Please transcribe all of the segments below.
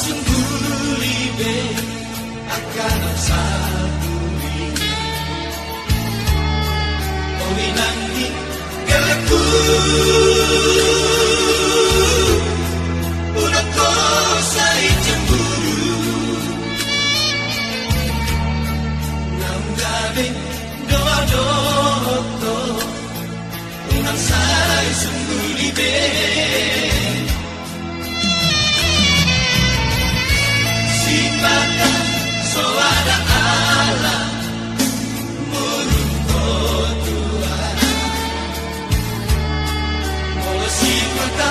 sungguh libe akan saburi Owi nanti geleku Udah kau say cemburu Nanggabe doa-doa Unang say sungguh libe Sipata soada Allah Murungko Tuhan Molo sipata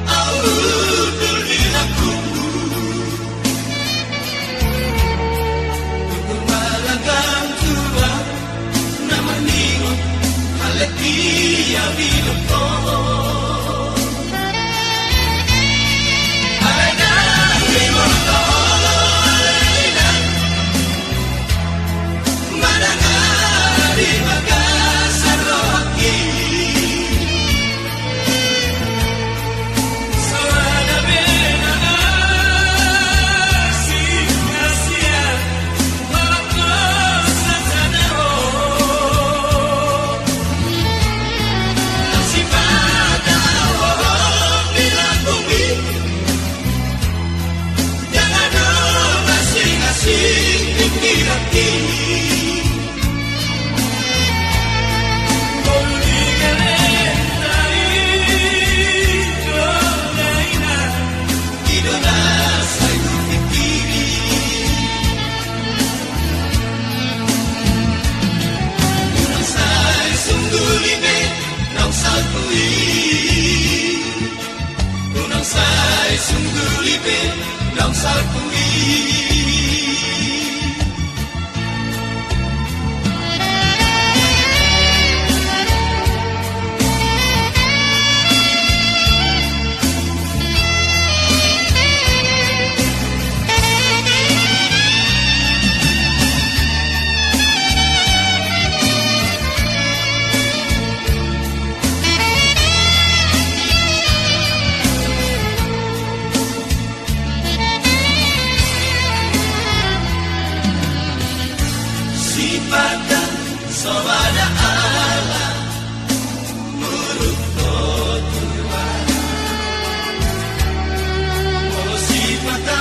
Audul dilaku Tukul malagang Tuhan Nama ningon Haletia biloko Sungguh libe nang salpui Sipata soada Allah Murungko Tuhan Molo sipata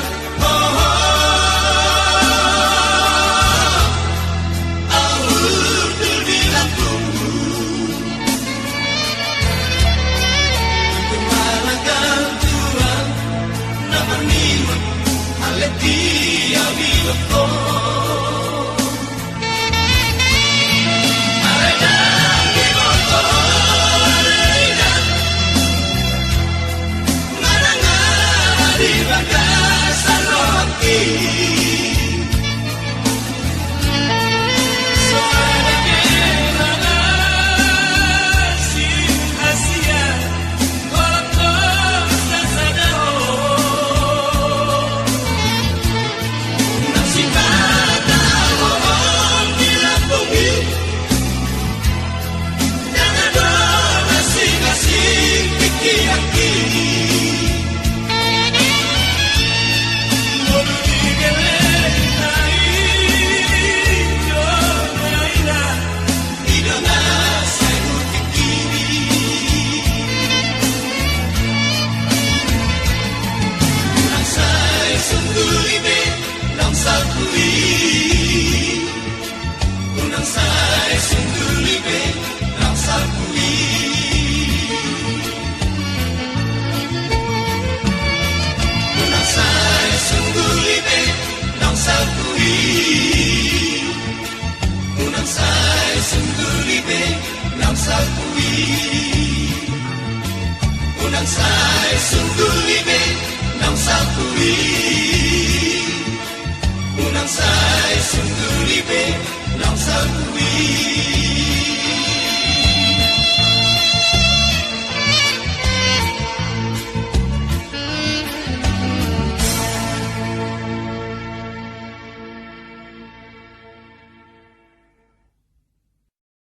Audul dilangkungmu Tukul malagang Tuhan Nama niman Haletia biloko Unang say sungguh libe nang salpui Unang say sungguh libe nang salpui